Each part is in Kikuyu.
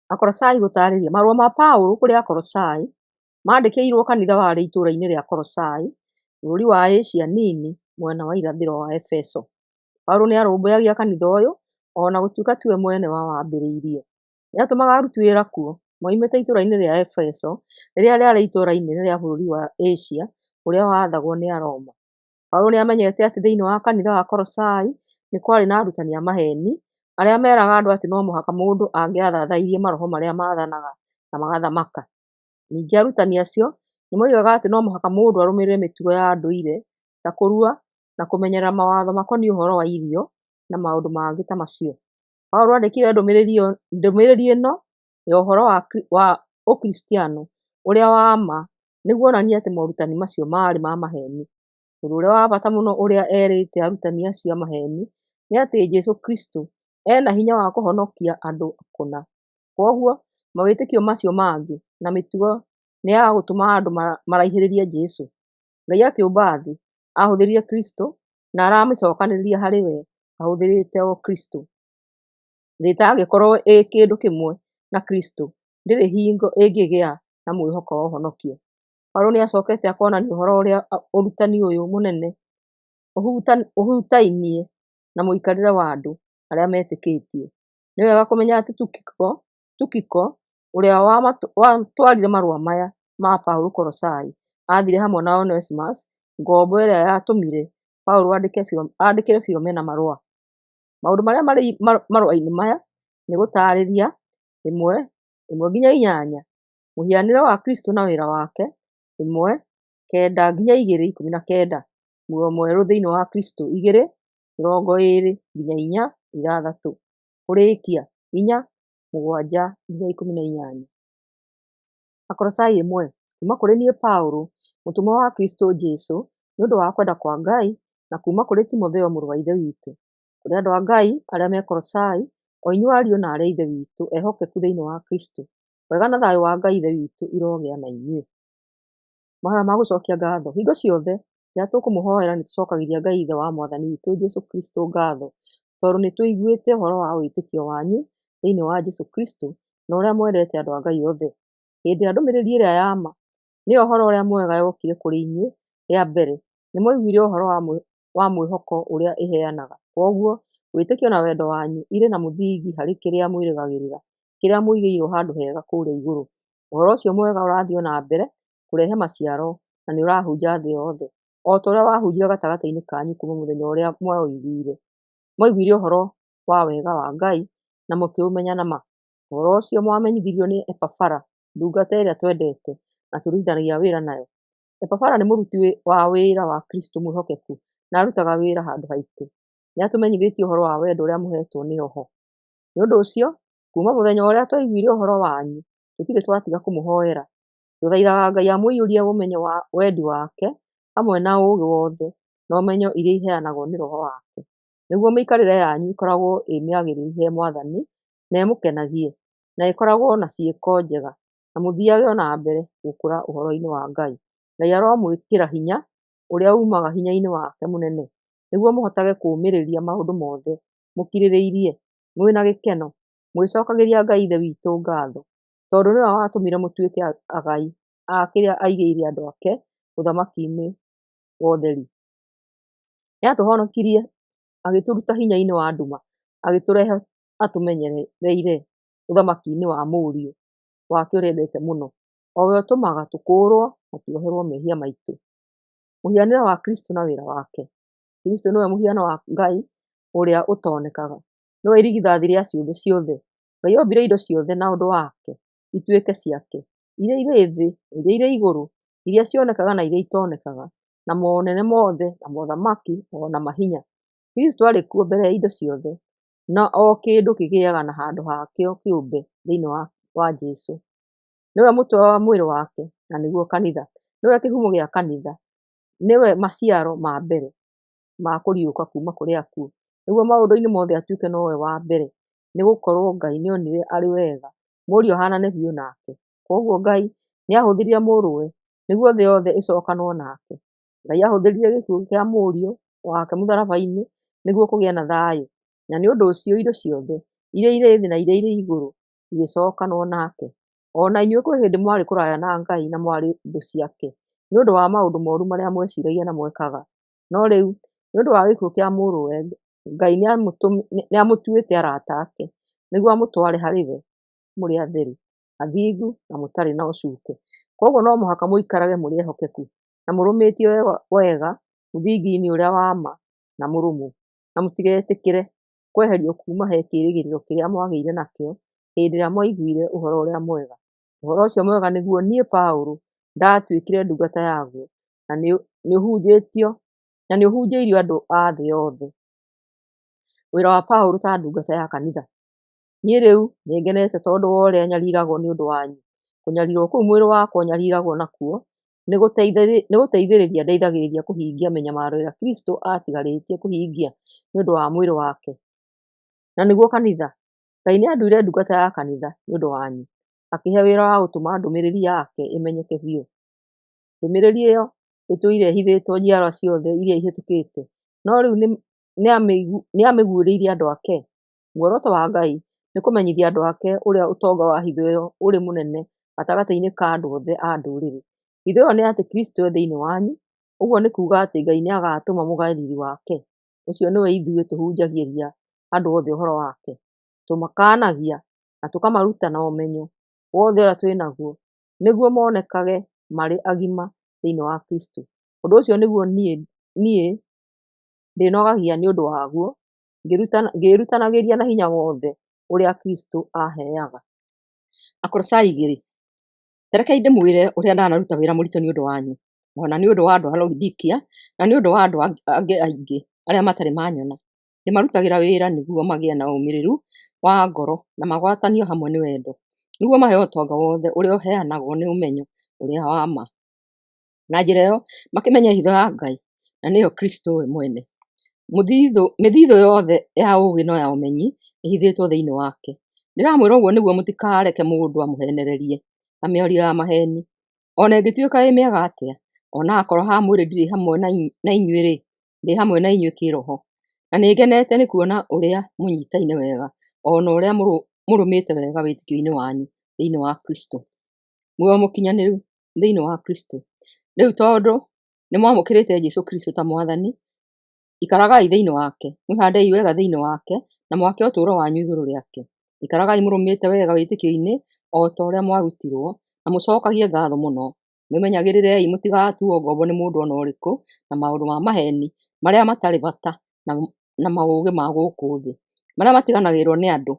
Akolosai gũtarĩria marũa ma Paũlũ kũrĩ Akolosai mandĩkĩirwo kanitha warĩ itũũra-inĩ rĩa Kolosai, bũrũri wa Asia Nini mwena wa irathĩro wa Efeso. Paũlũ nĩarũmbũyagia kanitha ũyũ o na gũtuĩka tiwe mwene wawambĩrĩirie. Nĩatũmaga aruti wĩra kuo moimĩte itũũra-inĩ rĩa Efeso rĩrĩa rĩarĩ itũũra inene rĩa bũrũri wa Asia ũrĩa wathagwo nĩ Aroma. Paũlũ nĩamenyete atĩ thĩinĩ wa kanitha wa Kolosai nĩ kwarĩ na arutani a maheeni arĩa meraga andũ atĩ no mũhaka mũndũ angĩathathairie maroho marĩa maathanaga na magathamaka. Ningĩ arutani acio nĩmoigaga atĩ no mũhaka mũndũ arũmĩrĩre mĩtugo ya ndũire ta kũrua na kũmenyerera mawatho makoniĩ ũhoro wa irio na maũndũ mangĩ ta macio. Paũlũ aandĩkire ndũmĩrĩri ĩno ya ũhoro wa ũkristiano ũrĩa wa ma nĩguo onanie atĩ morutani macio maarĩ ma maheeni. Ũndũ ũrĩa wa bata mũno ũrĩa erĩte arutani acio a maheeni nĩ atĩ Jesũ Kristo ena hinya wa kũhonokia andũ kũna. Kwoguo mawĩtĩkio macio mangĩ na mĩtugo nĩ ya gũtũma andũ maraihĩrĩrie Jesũ. Ngai akĩũmba thĩ ahũthĩrire Kristo na aramĩcokanĩrĩria harĩ we ahũthĩrĩte o Kristo. Thĩ ĩtangĩkorwo ĩ kĩndũ kĩmwe na Kristo ndĩrĩ hingo ĩngĩgĩa na mwĩhoko wa ũhonokio. Paũlũ nĩacokete akonania ũhoro ũrĩa ũrutani ũyũ mũnene ũhutainie na mũikarĩre wa andũ arĩa metĩkĩtie. Nĩ wega kũmenya atĩ Tukiko ũrĩa watwarire marũa maya ma Paũlũ Kolosai athire hamwe na Onesimus ngombo ĩrĩa yatũmire Paũlũ andĩkĩre Philomena marũa. Maũndũ marĩa marĩ marũa-inĩ maya nĩ gũtarĩria 1:1-8 mũhianĩre wa Kristo na wĩra wake, 1:9-2:19 muoyo mwerũ thĩinĩ wa Kristo, 2:20-4-6 kũrĩkia, 4:7-18. Akolosai 1. Kuuma kũrĩ niĩ Paũlũ, mũtũmwo wa Kristo Jesũ nĩ ũndũ wa kwenda kwa Ngai, na kuuma kũrĩ Timotheo mũrũ wa Ithe witũ, kũrĩ andũ a Ngai arĩa me Kolosai, o inyuĩ ariũ na aarĩ a Ithe witũ ehokeku thĩinĩ wa Kristo. Wega na thayũ wa Ngai Ithe witũ irogĩa na inyuĩ. Mahoya ma gũcokia ngatho. Hingo ciothe rĩrĩa tũkũmũhoera nĩtũcokagĩria Ngai Ithe wa Mwathani witũ Jesũ Kristo ngatho, tondũ nĩtũiguĩte ũhoro wa wĩtĩkio wanyu thĩinĩ wa Jesũ Kristo na ũrĩa mwendete andũ a Ngai othe. Hĩndĩ ya ndũmĩrĩri ĩrĩa ya ma, nĩyo ũhoro ũrĩa mwega yokire kũrĩ inyuĩ rĩa mbere, nĩmwaiguire ũhoro wa mwĩhoko ũrĩa ĩheanaga. Kwoguo wĩtĩkio na wendo wanyu irĩ na mũthingi harĩ kĩrĩa mwĩrĩgagĩrĩra, kĩrĩa mũigĩirwo handũ hega kũrĩa igũrũ. Ũhoro ũcio mwega ũrathiĩ na mbere kũrehe maciaro na nĩ ũrahunja thĩ yothe, o ta ũrĩa wahunjire gatagatĩ-inĩ kanyu kuuma mũthenya ũrĩa mwaiguire ũhoro wa wega wa Ngai na mũkĩũmenya na ma. Ũhoro ũcio mwamenyithirio nĩ Epafara, ndungata ĩrĩa twendete na tũrutithanagia wĩra nayo. Epafara nĩ mũruti wa wĩra wa Kristo mwĩhokeku na arutaga wĩra handũ haitũ. Nĩatũmenyithĩtie ũhoro wa wendo ũrĩa mũhetwo nĩ Roho. Nĩ ũndũ ũcio, kuuma mũthenya ũrĩa twaiguire ũhoro wanyu, tũtirĩ twatiga kũmũhoera. Tũthaithaga Ngai amũiyũrie ũmenyo wa wendi wake hamwe na ũũgĩ wothe na ũmenyo iria iheanagwo nĩ Roho wake, nĩguo mĩikarĩre yanyu ĩkoragwo ĩ mĩagĩrĩru he Mwathani na ĩmũkenagie, na ĩkoragwo na ciĩko njega, na mũthiage na mbere gũkũra ũhoro-inĩ wa Ngai. Ngai aromwĩkĩra hinya ũrĩa umaga hinya-inĩ wake mũnene, nĩguo mũhotage kũũmĩrĩria maũndũ mothe mũkirĩrĩirie, mwĩna gĩkeno, mũgĩcokagĩria Ngai Ithe witũ ngatho, tondũ nĩwe watũmire mũtuĩke agai a kĩrĩa aigĩire andũ ake ũthamaki-inĩ wa ũtheri. Nĩatũhonokirie agĩtũruta hinya-inĩ wa nduma, agĩtũrehe atũmenyereire ũthamaki-inĩ wa Mũriũ wake ũrĩa endete mũno, o we ũtũmaga tũkũũrwo na tuoherwo mehia maitũ. Mũhianĩre wa Kristo na wĩra wake. Kristo nĩwe mũhiano wa Ngai ũrĩa ũtonekaga, nĩwe irigithathi rĩa ciũmbe ciothe. Ngai ombire indo ciothe na ũndũ wake ituĩke ciake, iria irĩ thĩ na iria irĩ igũrũ, iria cionekaga na iria itonekaga, na monene mothe na mothamaki o na mahinya. Kristo arĩ kuo mbere ya indo ciothe, na o kĩndũ kĩgĩaga na handũ hakĩo kĩũmbe thĩinĩ wa Jesũ. Nĩwe mũtwe wa mwĩrĩ wake, na nĩguo kanitha. Nĩwe kĩhumo gĩa kanitha, nĩwe maciaro ma mbere ma kũriũka kuuma kũrĩ akuũ, nĩguo maũndũ-inĩ mothe atuĩke nowe wa mbere, nĩgũkorwo Ngai nĩonire arĩ wega Mũriũ ahanane biũ nake. Kwoguo Ngai nĩahũthĩrire Mũrũwe nĩguo thĩ yothe ĩcokanwo nake. Ngai ahũthĩrire gĩkuũ kĩa Mũriũ wake mũtharaba-inĩ nĩguo kũgĩe na thayũ, na nĩ ũndũ ũcio indo ciothe iria irĩ thĩ na iria irĩ igũrũ igĩcokanwo nake. Ona inyuĩ kwĩ hĩndĩ mwarĩ kũraya na Ngai na mwarĩ thũ ciake nĩ ũndũ wa maũndũ mooru marĩa mweciragia na mwekaga. No rĩu nĩ ũndũ wa gĩkuũ kĩa Mũrũwe, Ngai nĩamũtuĩte arata ake nĩguo amũtware harĩ we mũrĩ atheru, athingu na mũtarĩ na ũcuuke. Koguo no mũhaka mũikarage mũrĩ ehokeku na mũrũmĩtie wega mũthingi-inĩ ũrĩa wa ma na mũrũmu, na mũtigetĩkĩre kweherio kuuma he kĩĩrĩgĩrĩro kĩrĩa mwagĩire nakĩo hĩndĩ ĩrĩa mwaiguire ũhoro ũrĩa mwega. Ũhoro ũcio mwega nĩguo niĩ Paũlũ ndatuĩkire ndungata yaguo, na nĩũhunjĩirio andũ a thĩ yothe. Wĩra wa Paũlũ ta ndungata ya kanitha. Niĩ rĩu nĩngenete tondũ wa ũrĩa nyariiragwo nĩ ũndũ wanyu. Kũnyarirwo kũu mwĩrĩ wakwa nyariiragwo nakuo nĩgũteithĩrĩria ndeithagĩrĩria kũhingia mĩnyamaro ĩrĩa Kristũ atigarĩtie kũhingia nĩ ũndũ wa mwĩrĩ wake, na nĩguo kanitha. Ngai nĩanduire ndungata ya kanitha nĩ ũndũ wanyu, akĩhe wĩra wa gũtũma ndũmĩrĩri yake ĩmenyeke biũ. Ndũmĩrĩri ĩyo ĩtũire ĩhithĩtwo njiarwa ciothe iria ihĩtũkĩte, no rĩu nĩamĩguũrĩirie andũ ake. Muoroto wa Ngai nĩ kũmenyithia andũ ake ũrĩa ũtonga wa hitho ĩyo ũrĩ mũnene gatagatĩ-inĩ ka andũ othe a ndũrĩrĩ. Hitho ĩyo nĩ atĩ Kristũ e thĩinĩ wanyu, ũguo nĩ kuuga atĩ Ngai nĩagatũma mũgaĩrĩri wake, ũcio nĩwe ithuĩ tũhunjagĩria andũ othe ũhoro wake, tũmakaanagia na tũkamaruta na ũmenyo wothe ũrĩa twĩ naguo, nĩguo monekage marĩ agima thĩinĩ wa Kristũ. Ũndũ ũcio nĩguo niĩ ndĩnogagia nĩ ũndũ waguo, ngĩĩrutanagĩria na hinya wothe ũrĩa Kristũ aheaga. Akolosai 2. Terekei ndĩmwĩre ũrĩa ndanaruta wĩra mũritũ nĩ ũndũ wanyu, ona nĩ ũndũ wa andũ a Laodikia, na nĩ ũndũ wa andũ angĩ aingĩ arĩa matarĩ manyona. Ndĩmarutagĩra wĩra nĩguo magĩe na ũmĩrĩru wa ngoro na magwatanio hamwe nĩ wendo, nĩguo maheo ũtonga wothe ũrĩa ũheanagwo nĩ ũmenyo ũrĩa wa ma. Na njĩra ĩyo makĩmenya hitho ya Ngai, na nĩyo Kristũ we mwene. Mĩthithũ yothe ya ũũgĩ no ya ũmenyi ĩhithĩtwo thĩinĩ wake. Ndĩramwĩra ũguo nĩguo mũtikareke mũndũ amũhenererie na mĩario ya maheeni. Ona ĩngĩtuĩka ĩ mĩega atĩa, ona akorwo ha mwĩrĩ ndirĩ hamwe na inyuĩ-rĩ, ndĩ hamwe na inyuĩ kĩroho. Na nĩngenete nĩ kuona ũrĩa mũnyitaine wega, ona ũrĩa mũrũmĩte wega wĩtĩkio-inĩ wanyu thĩinĩ wa Kristũ. Muoyo mũkinyanĩru thĩinĩ wa Kristũ. Rĩu tondũ nĩmwamũkĩrĩte Jesũ Kristũ ta Mwathani, ikaragai thĩinĩ wake, mwĩhandei wega thĩinĩ wake, na mwake ũtũũro wanyu igũrũ rĩake. Ikaragai mũrũmĩte wega wĩtĩkio-inĩ o ta ũrĩa mwarutirwo, na mũcokagie ngatho mũno. Mwĩmenyagĩrĩrei mũtigatuo ngombo nĩ mũndũ ona ũrĩkũ na maũndũ ma maheeni marĩa matarĩ bata na maũgĩ ma gũkũ thĩ, marĩa matiganagĩrwo nĩ andũ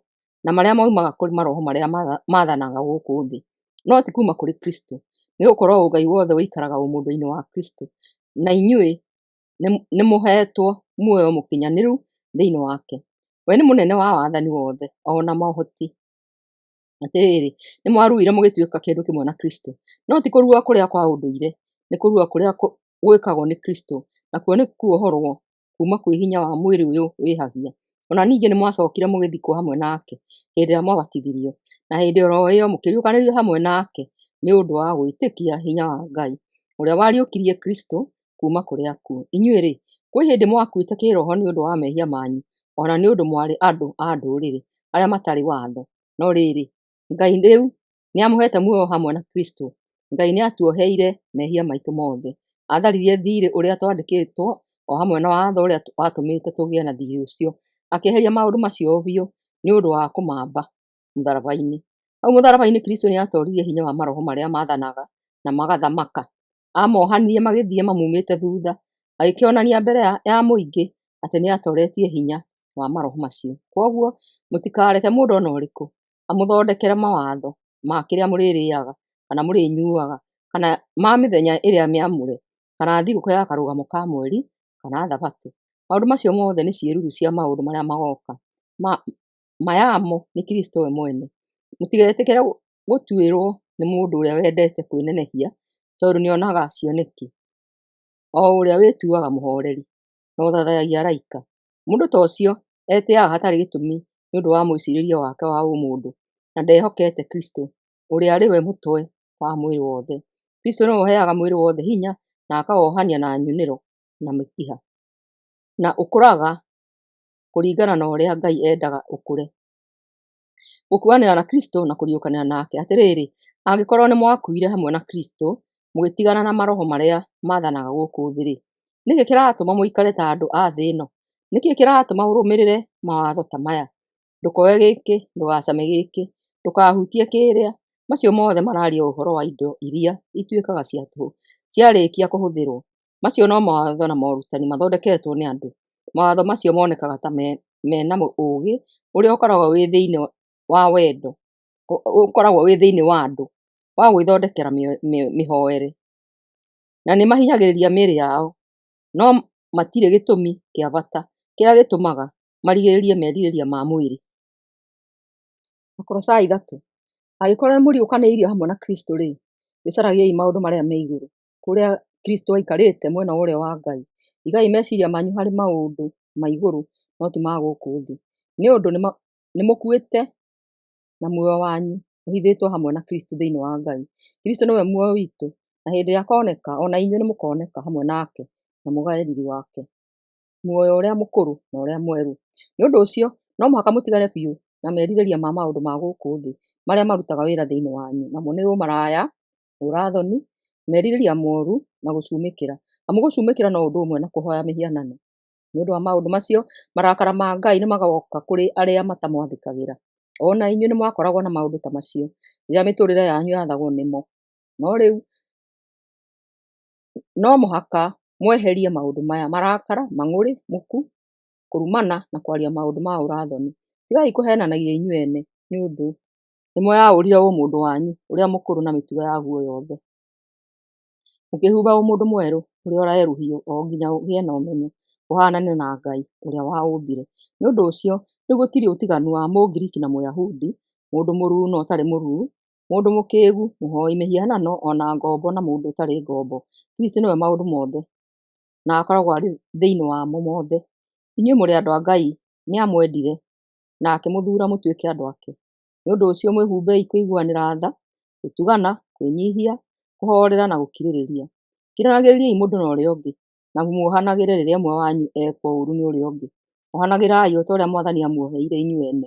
na marĩa maumaga kũrĩ maroho marĩa maathanaga gũkũ thĩ, no ti kuuma kũrĩ Kristũ. Nĩgũkorwo ũngai wothe ũikaraga ũmũndũ-inĩ wa Kristũ, na inyuĩ nĩmũhetwo muoyo mũkinyanĩru thĩinĩ wake. We nĩ mũnene wa wathani wothe ona mohoti. Atĩrĩrĩ, nĩmwaruire mũgĩtuĩka kĩndũ kĩmwe na Kristũ, no ti kũrua kũrĩa kwa ũndũire, nĩ kũrua kũrĩa gwĩkagwo nĩ Kristũ, nakuo nĩ kuohorwo kuuma kwĩ hinya wa mwĩrĩ ũyũ wĩhagia. Ona ningĩ nĩmwacokire mũgĩthikwo hamwe nake hĩndĩ ĩrĩa mwabatithirio, na hĩndĩ oro ĩyo mũkĩriũkanĩrio hamwe nake nĩ ũndũ wa gwĩtĩkia hinya wa Ngai ũrĩa wariũkirie Kristũ kuuma kũrĩ akuũ. Inyuĩ-rĩ, kwĩ hĩndĩ mwakuĩte kĩroho nĩ ũndũ wa mehia manyu, ona nĩ ũndũ mwarĩ andũ a ndũrĩrĩ arĩa matarĩ watho. No rĩrĩ, Ngai rĩu nĩamũhete muoyo hamwe na Kristũ. Ngai nĩatuoheire mehia maitũ mothe, atharirie thiirĩ ũrĩa twandĩkĩtwo o hamwe na watho ũrĩa watũmĩte tũgĩe na thiirĩ ũcio, akĩeheria maũndũ macio biũ nĩ ũndũ wa kũmamba mũtharaba-inĩ. Hau mũtharaba-inĩ Kristũ nĩatoririe hinya wa maroho marĩa maathanaga na magathamaka. Amohanirie magĩthiĩ mamumĩte thutha, agĩkĩonania mbere ya mũingĩ atĩ nĩatoretie hinya wa maroho macio. Koguo mũtikareke mũndũ ona ũrĩkũ amũthondekere mawatho ma kĩrĩa mũrĩrĩaga kana mũrĩnyuaga, kana ma mĩthenya ĩrĩa mĩamũre, kana thigũkũ ya karũgamo ka mweri, kana thabatũ. Maũndũ macio mothe nĩ ciĩruru cia maũndũ marĩa magoka, mayamo nĩ Kristũ we mwene. Mũtigetĩkĩre gũtuĩrwo nĩ mũndũ ũrĩa wendete kwĩnenehia tondũ nĩonaga cioneki, o ũrĩa wĩtuaga mũhoreri na ũthathaiyagia araika. Mũndũ ta ũcio etĩĩaga hatarĩ gĩtũmi nĩ ũndũ wa mwĩcirĩrie wake wa ũmũndũ, na ndehokete Kristũ ũrĩa arĩ we mũtwe wa mwĩrĩ wothe. Kristũ nĩwe ũheaga mwĩrĩ wothe hinya na akawohania na nyunĩro na mĩkiha, na ũkũraga kũringana na ũrĩa Ngai endaga ũkũre. Gũkuanĩra na Kristo na kũriũkanĩra nake. Atĩrĩrĩ, angĩkorwo nĩ mwakuire hamwe na Kristo, mũgĩtigana na maroho marĩa maathanaga gũkũ thĩ-rĩ, nĩkĩ kĩratũma mũikare ta andũ a thĩ ĩno? Nĩkĩ kĩratũma ũrũmĩrĩre mawatho ta maya? Ndũkoe gĩkĩ, ndũgacame gĩkĩ, ndũkahutie kĩrĩa. Macio mothe mararia ũhoro wa indo iria ituĩkaga cia tũhũ ciarĩkia kũhũthĩrwo. Macio no mawatho na morutani mathondeketwo nĩ andũ. Mawatho macio monekaga ta mena ũũgĩ ũrĩa ũkoragwo wĩ thĩinĩ wa wendo, ũkoragwo wĩ thĩinĩ wa andũ wa gwĩthondekera mĩhoere, na nĩ mahinyagĩrĩria mĩĩrĩ yao, no matirĩ gĩtũmi kĩa bata kĩrĩa gĩtũmaga marigĩrĩrie merirĩria ma mwĩrĩ. Makolosai 3. Angĩkorwo nĩ mũriũkanĩirio hamwe na Kristo-rĩ, gĩcaragiai maũndũ marĩa me igũrũ, kũrĩa Kristo aikarĩte mwena ũrĩa wa Ngai. Igai meciria manyu harĩ maũndũ ma igũrũ, no ti ma gũkũ thĩ. Nĩ ũndũ nĩ mũkuĩte na muoyo wanyu ũhithĩtwo hamwe na Kristo thĩinĩ wa Ngai. Kristo nĩwe muoyo witũ, na hĩndĩ ĩrĩa akoneka, ona inyuĩ nĩ mũkoneka hamwe nake na mũgae riri wake, muoyo ũrĩa mũkũrũ na ũrĩa mwerũ. Nĩ ũndũ ũcio, no mũhaka mũtigane biũ na merirĩria ma maũndũ ma gũkũ thĩ marĩa marutaga wĩra thĩinĩ wanyu, namo nĩ ũmaraya, ũũra-thoni, merirĩria mooru na gũcumĩkĩra. Amu gũcumĩkĩra no ũndũ ũmwe na kũhooya mĩhianano. Nĩ ũndũ wa maũndũ macio, marakara ma Ngai nĩ magoka kũrĩ arĩa matamwathĩkagĩra. Ona inyuĩ nĩ mwakoragwo na maũndũ ta macio rĩrĩa mĩtũrĩre yanyu yathagwo nĩmo. No rĩu no mũhaka mweherie maũndũ maya: marakara, mang'ũrĩ, muku, kũrumana na kwaria maũndũ ma ũũra-thoni. Tigai kũheenanagia inyuĩ ene, nĩ ũndũ nĩ mweyaũrire ũmũndũ wanyu ũrĩa mũkũrũ na mĩtugo yaguo yothe, mũkĩhumba ũmũndũ mwerũ ũrĩa ũrerũhio o nginya ũgĩe na ũmenyo ũhaanane na Ngai ũrĩa waũmbire. Nĩ ũndũ ũcio, rĩu gũtirĩ ũtiganu wa Mũngiriki na Mũyahudi, mũndũ mũruu na ũtarĩ mũruu, mũndũ mũkĩĩgu, mũhooi mĩhianano, ona ngombo na mũndũ ũtarĩ ngombo. Kristo nĩwe maũndũ mothe, na akoragwo arĩ thĩinĩ wamo mothe. Inyuĩ mũrĩ andũ a Ngai, nĩ amwendire na akĩmũthuura mũtuĩke andũ ake. Nĩ ũndũ ũcio mwĩhumbei kũiguanĩra tha, gũtugana, kwĩnyiihia, kũhoorera na gũkirĩrĩria. Kiranagĩrĩriai mũndũ na ũrĩa ũngĩ, na muohanagĩre rĩrĩa ũmwe wanyu ekwo ũũru nĩ ũrĩa ũngĩ. Ohanagĩrai o ta ũrĩa Mwathani amuoheire inyuĩ ene.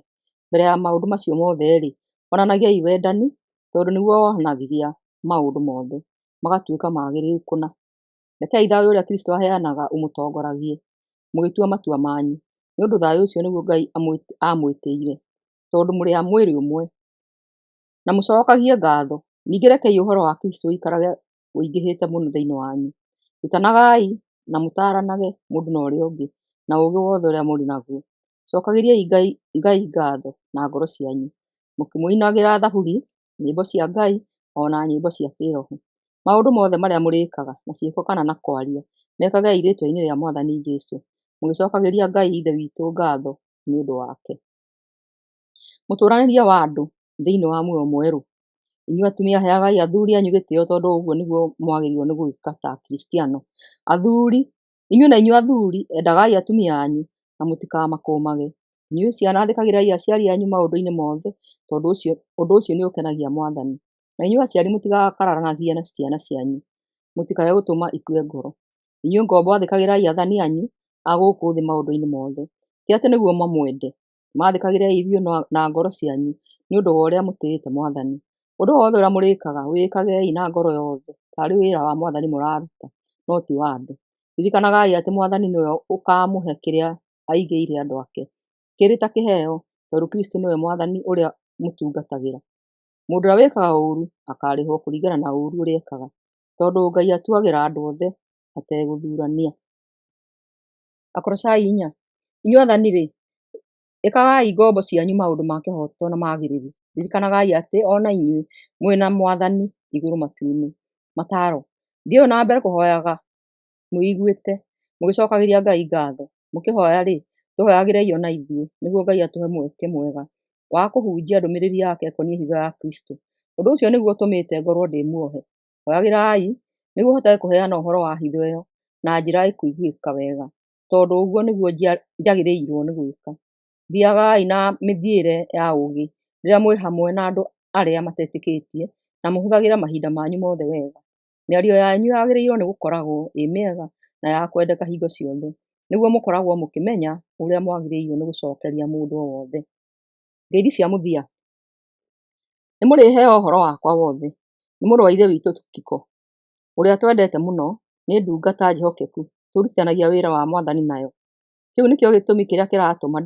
Mbere ya maũndũ macio mothe-rĩ, onanagiai wendani, tondũ nĩguo wohanagia maũndũ mothe, magatuĩka magĩrĩru kũna. Rekei thayũ ũrĩa Kristo aheanaga ũmũtongoragie mũgĩtua matua manyu, nĩ ũndũ thayũ ũcio nĩguo Ngai amwĩtĩire, tondũ mũrĩ a mwĩrĩ ũmwe. Na mũcookagie ngaatho. Ningĩ rekei ũhoro wa Kristo ũikarage ũingĩhĩte mũno thĩinĩ wanyu. Rutanagai na mũtaaranage mũndũ na ũrĩa ũngĩ na ũũgĩ wothe ũrĩa mũrĩ naguo. Cookagĩriai Ngai ngaatho na ngoro cianyu, mũkĩmũinagĩra thaburi, nyĩmbo cia Ngai, o na nyĩmbo cia kĩĩroho. Maũndũ mothe marĩa mũrĩĩkaga na ciĩko kana na kwaria, mekagei rĩĩtwa-inĩ rĩa Mwathani Jesũ, mũgĩcookagĩria Ngai Ithe witũ ngaatho nĩ ũndũ wake. Mũtũũranĩrie wa andũ thĩinĩ wa muoyo mwerũ. Inyuĩ atumia heagai athuuri anyu gĩtĩĩo, tondũ ũguo nĩguo mwagĩrĩirwo nĩ gwĩka ta Akristiano. Inyuĩ na inyuĩ athuuri, endagai atumia anyu na mũtikamakũũmage. Inyuĩ ciana, thikagĩrĩrai aciari anyu maũndũ-inĩ mothe, tondũ ũndũ ũcio nĩ ũkenagia Mwathani. Na inyuĩ aciari, mũtigakararanagie na ciana cianyu, mũtikae gũtũma ikue ngoro. Inyuĩ ngombo, athĩkagĩrai aathani anyu a gũkũ thĩ maũndũ-inĩ mothe, ti atĩ nĩguo mamwende. Maathĩkagĩrei biũ na ngoro cianyu nĩ ũndũ wa ũrĩa mũtĩĩte Mwathani. Ũndũ wothe ũrĩa mũrĩĩkaga, wĩkagei na ngoro yothe, taarĩ wĩra wa Mwathani mũraruta, no ti wa andũ. Ririkanagai atĩ Mwathani nĩwe ũkaamũhe kĩrĩa aigĩire andũ ake, kĩrĩ ta kĩheo, tondũ Kristo nĩwe Mwathani ũrĩa mũtungatagĩra. Mũndũ ũrĩa wĩkaga ũũru akaarĩhwo kũringana na ũũru ũrĩa ekaga, tondũ Ngai atuagĩra andũ othe ategũthuurania. Akolosai 4. Inyuĩ athani-rĩ, ĩkagai ngombo cianyu maũndũ ma kĩhooto na magĩrĩru. Ririkanagai atĩ o na inyuĩ mwĩna Mwathani igũrũ matu-inĩ. Mataaro: thiĩi na mbere kũhooyaga mwĩiguĩte, mũgĩcookagĩria Ngai ngaatho. Mũkĩhooya-rĩ, tũhooyagĩrei o na ithuĩ, nĩguo Ngai atũhe mweke mwega wa kũhunjia ndũmĩrĩri yake ĩkoniĩ hitho ya Kristo. Ũndũ ũcio nĩguo ũtũmĩte ngorwo ndĩ muohe. Hooyagĩrai nĩguo hotage kũheana ũhoro wa hitho ĩyo na njĩra ĩkũiguĩka wega, tondũ ũguo nĩguo njagĩrĩirwo nĩ gwĩka. Thiagai na mĩthiĩre ya ũũgĩ rĩrĩa mwĩ hamwe na andũ arĩa matetĩkĩtie, na mũhũthagĩre mahinda manyu mothe wega. Mĩario yanyu yagĩrĩirwo nĩ gũkoragwo ĩ mĩega na ya kwendeka hingo ciothe, nĩguo mũkoragwo mũkĩmenya ũrĩa mwagĩrĩirwo nĩ gũcookeria mũndũ o wothe. Ngeithi cia mũthia. Nĩmũrĩheo ũhoro wakwa wothe nĩ mũrũ wa ithe witũ Tukiko, ũrĩa twendete mũno, nĩ ndungata njĩhokeku, tũrutithanagia wĩra wa Mwathani nayo. Kĩu nĩkĩo gĩtũmi kĩrĩa kĩratũma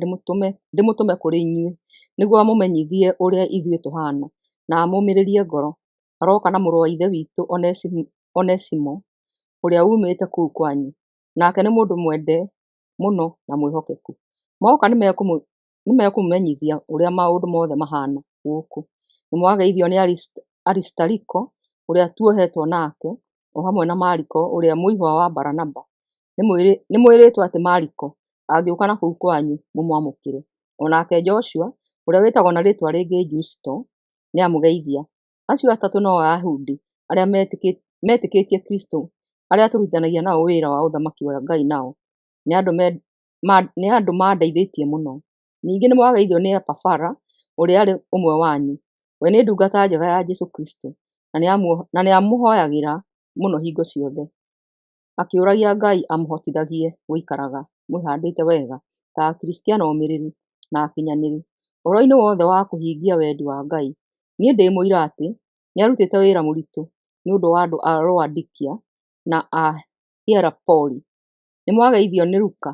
ndĩmũtũme kũrĩ inyuĩ, nĩguo amũmenyithie ũrĩa ithuĩ tũhana, na amũmĩrĩrie ngoro. Aroka na mũrũ wa ithe witũ Onesimo, ũrĩa umĩte kũu kwanyu. Nake nĩ mũndũ mwende mũno na mwĩhokeku. Moka nĩmekũmũmenyithia ũrĩa maũndũ mothe mahana gũkũ. Nĩmwageithio nĩ Aristariko, ũrĩa tuohetwo nake, o hamwe na Mariko, ũrĩa mũihwa wa Baranaba. Nĩmwĩrĩtwo atĩ Mariko angĩũka na kũu kwanyu mũmwamũkĩre. Onake Joshua, ũrĩa wĩtagwo na rĩtwa rĩngĩ Justo, nĩamũgeithia. Acio atatũ no Ayahudi arĩa metĩkĩtie Kristo, arĩa tũrutithanagia nao wĩra wa ũthamaki wa Ngai nao. Nĩ andũ mandeithĩtie mũno. Ningĩ nĩmwageithio nĩ Epafara, ũrĩa arĩ ũmwe wanyu. We nĩ ndungata njega ya Jesũ Kristo, na nĩamũhoyagĩra mũno hingo ciothe, akĩũragia Ngai amũhotithagie gũikaraga mwĩhandĩte wega ta akristiano omĩrĩru na akinyanĩru ũhoro-inĩ wothe wa kũhingia wendi wa Ngai. Niĩ ndĩ mũira atĩ nĩarutĩte wĩra mũritũ nĩ ũndũ wa andũ a Laodikia na a Hierapoli. Nĩmwageithio nĩ Luka,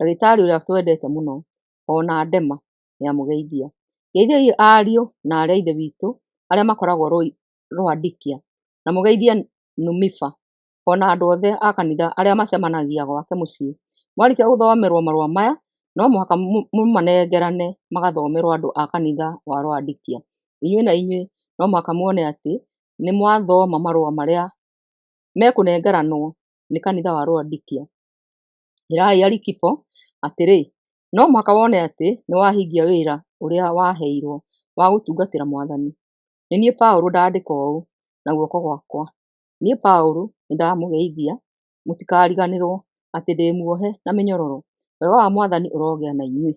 ndagĩtarĩ ũrĩa twendete mũno, ona Dema nĩamũgeithia. Geithiai ariũ na aarĩ a ithe witũ arĩa makoragwo Laodikia, na mũgeithie Numifa, ona andũ othe a kanitha arĩa macemanagia gwake mũciĩ. Mwarĩkia gũthomerwo marũa maya, no mũhaka mũmanengerane magathomerwo andũ a kanitha wa Laodikia. Inyuĩ na inyuĩ no mũhaka muone atĩ nĩmwathoma marũa marĩa mekũnengeranwo nĩ kanitha wa Laodikia. Ĩrai Arikipo atĩrĩ, no mũhaka wone atĩ nĩwahingia wĩra ũrĩa waheirwo wa gũtungatĩra Mwathani. Nĩ niĩ Paũlũ ndandĩka ũũ na guoko gwakwa. Niĩ Paũlũ nĩndamũgeithia, mũtikariganĩrwo atĩ ndĩ muohe na mĩnyororo. Wega wa Mwathani ũrogĩa na inyuĩ.